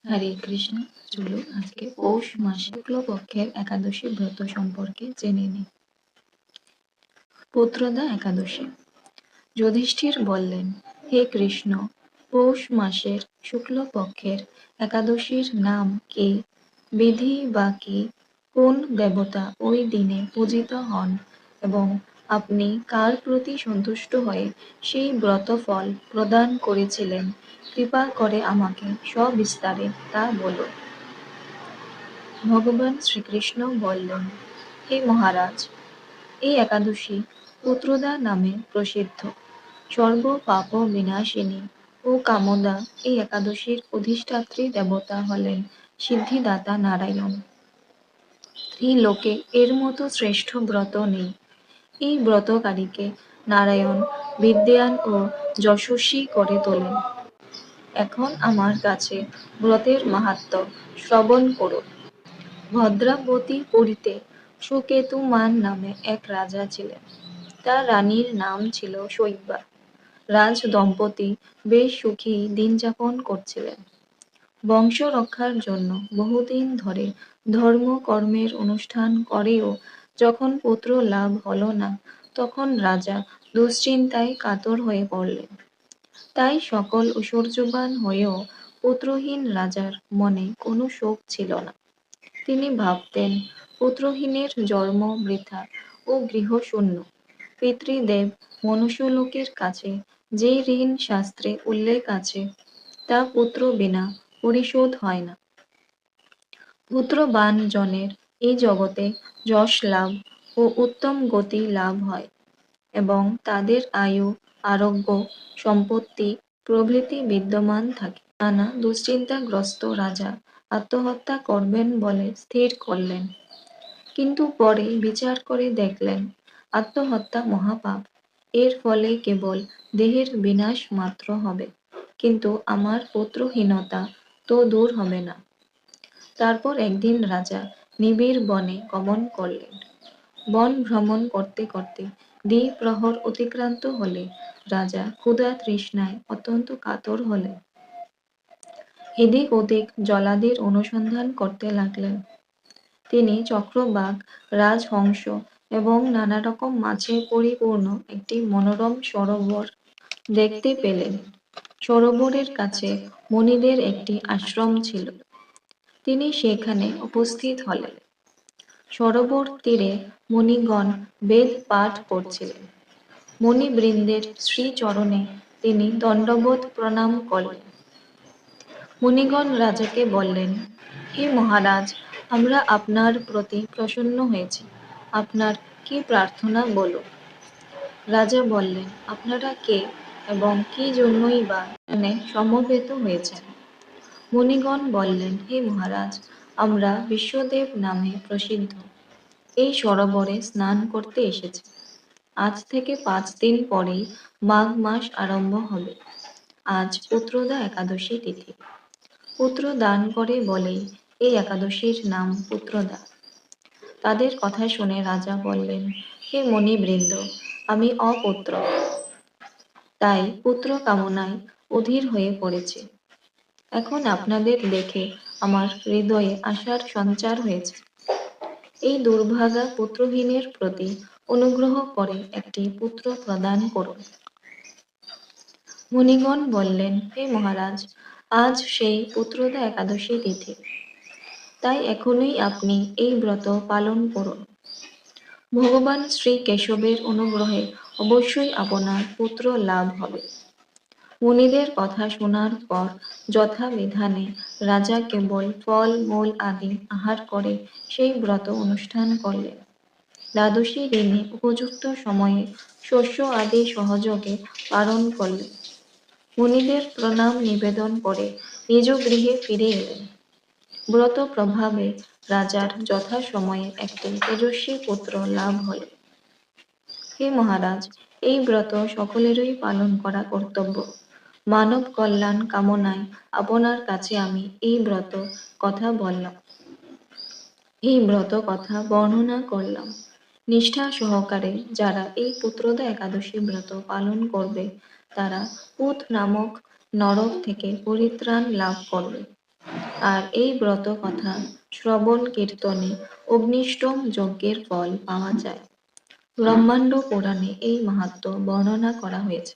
হরে কৃষ্ণ। চলো আজকে পৌষ মাসে শুক্লপক্ষের একাদশী ব্রত সম্পর্কে জেনে নিই। পুত্রদা একাদশী। যুধিষ্ঠির বললেন, হে কৃষ্ণ, পৌষ মাসের শুক্লপক্ষের একাদশীর নাম কি? বিধি বা কি? কোন দেবতা ওই দিনে পূজিত হন এবং আপনি কার প্রতি সন্তুষ্ট হয়ে সেই ব্রতফল প্রদান করেছিলেন? কৃপা করে আমাকে সবিস্তারে তা বলো। ভগবান শ্রীকৃষ্ণ বললেন, হে মহারাজ, এই একাদশী পুত্রদা নামে প্রসিদ্ধ। সর্ব পাপ বিনাশিনী ও কামদা এই একাদশীর অধিষ্ঠাত্রী দেবতা হলেন সিদ্ধিদাতা নারায়ণ। ত্রিলোকে এর মতো শ্রেষ্ঠ ব্রত নেই। এই ব্রতকারীকে নারায়ণ বিদ্যান ও যশস্বী করে তোলেন। এখন আমার কাছে ব্রতের মাহাত্ম্য শ্রবণ করুন। ভদ্রাবতী পুরীতে সুকেতুমান নামে এক রাজা ছিলেন। তার রানীর নাম ছিল শৈব্যা। রাজ দম্পতি বেশ সুখী দিন যাপন করছিলেন। বংশ রক্ষার জন্য বহুদিন ধরে ধর্ম কর্মের অনুষ্ঠান করেও যখন পুত্র লাভ হলো না, তখন রাজা দুশ্চিন্তায় কাতর হয়ে পড়লেন। তাই সকল ঐশ্বর্যবান হয়েও পুত্রহীন রাজার মনে কোনো শোক ছিল না। তিনি ভাবতেন, পুত্রহীনের জন্ম বৃথা ও গৃহশূন্য। পিতৃদেব মনুষ্যলোকের কাছে যে ঋণ শাস্ত্রে উল্লেখ আছে, তা পুত্র বিনা পরিশোধ হয় না। পুত্রবান জনের এই জগতে যশ লাভ ও উত্তম গতি লাভ হয় এবং তাদের আয়ু, আরোগ্য, সম্পত্তি প্রভৃতি বিদ্যমান থাকে। নানা দুশ্চিন্তাগ্রস্ত রাজা আত্মহত্যা করবেন বলে স্থির করলেন। কিন্তু পরে বিচার করে দেখলেন, আত্মহত্যা মহাপাপ। এর ফলে কেবল দেহের বিনাশ মাত্র হবে, কিন্তু আমার পুত্রহীনতা তো দূর হবে না। তারপর একদিন রাজা নিবিড় বনে গমন করলেন। বন ভ্রমণ করতে করতে দ্বিপ্রহর অতিক্রান্ত হলে রাজা ক্ষুধা তৃষ্ণায় অত্যন্ত কাতর হলেন। এদিক ওদিক জলাদির অনুসন্ধান করতে লাগলেন। তিনি চক্রবাক, রাজহংস এবং নানা রকম মাছে পরিপূর্ণ একটি মনোরম সরোবর দেখতে পেলেন। সরোবরের কাছে মুনিদের একটি আশ্রম ছিল। তিনি সেখানে উপস্থিত হলেন। সরোবর তীরে মুনিগণ বেদ পাঠ করছিলেন। মুনিবৃন্দের শ্রীচরণে তিনি দণ্ডবোধ প্রণাম করলেন। মুনিগণ রাজাকে বললেন, হে মহারাজ, আমরা আপনার প্রতি প্রসন্ন হয়েছি। আপনার কি প্রার্থনা বলুন। রাজা বললেন, আপনারা কে এবং কি জন্যই বা এখানে সমবেত হয়েছেন? মুনিগণ বললেন, হে মহারাজ, আমরা বিশ্বদেব নামে প্রসিদ্ধ এই সরোবরে স্নান করতে এসেছি। আজ থেকে 5 দিন পরেই মাঘ মাস আরম্ভ হবে। আজ পুত্রদা একাদশী তিথি। পুত্র দান করে বলেই এই একাদশীর নাম পুত্রদা। তাদের কথা শুনে রাজা বললেন, হে মণিবৃন্দ, আমি অপুত্র, তাই পুত্র কামনায় অধীর হয়ে পড়েছি। এখন আপনাদের দেখে আমার হৃদয়ে আশার সঞ্চার হয়েছে। এই দুর্ভাগা পুত্রহীনের প্রতি অনুগ্রহ করে একটি পুত্র প্রদান করুন। মুনিগণ বললেন, হে মহারাজ, আজ সেই পুত্রদা একাদশী তিথি, তাই এখনই আপনি এই ব্রত পালন করুন। ভগবান শ্রী কেশবের অনুগ্রহে অবশ্যই আপনার পুত্র লাভ হবে। মুনিদের কথা শোনার পর যথাবিধানে রাজা কেবল ফল মূল আদি আহার করে সেই ব্রত অনুষ্ঠান করলেন। দ্বাদশী দিনে উপযুক্ত সময়ে শস্য আদি সহযোগে পালন করলেন। মুনিদের প্রণাম নিবেদন করে নিজ গৃহে ফিরে এলেন। ব্রত প্রভাবে রাজার যথাসময়ে একটি তেজস্বী পুত্র লাভ হল। হে মহারাজ, এই ব্রত সকলেরই পালন করা কর্তব্য। মানব কল্যাণ কামনায় আপনার কাছে আমি এই ব্রত কথা বললাম, এই ব্রত কথা বর্ণনা করলাম। নিষ্ঠা সহকারে যারা এই পুত্রদা একাদশী ব্রত পালন করবে, তারা পুত নামক নরক থেকে পরিত্রাণ লাভ করবে। আর এই ব্রত কথা শ্রবণ কীর্তনে অগ্নিষ্টম যজ্ঞের ফল পাওয়া যায়। ব্রহ্মাণ্ড পুরাণে এই মাহাত্ম্য বর্ণনা করা হয়েছে।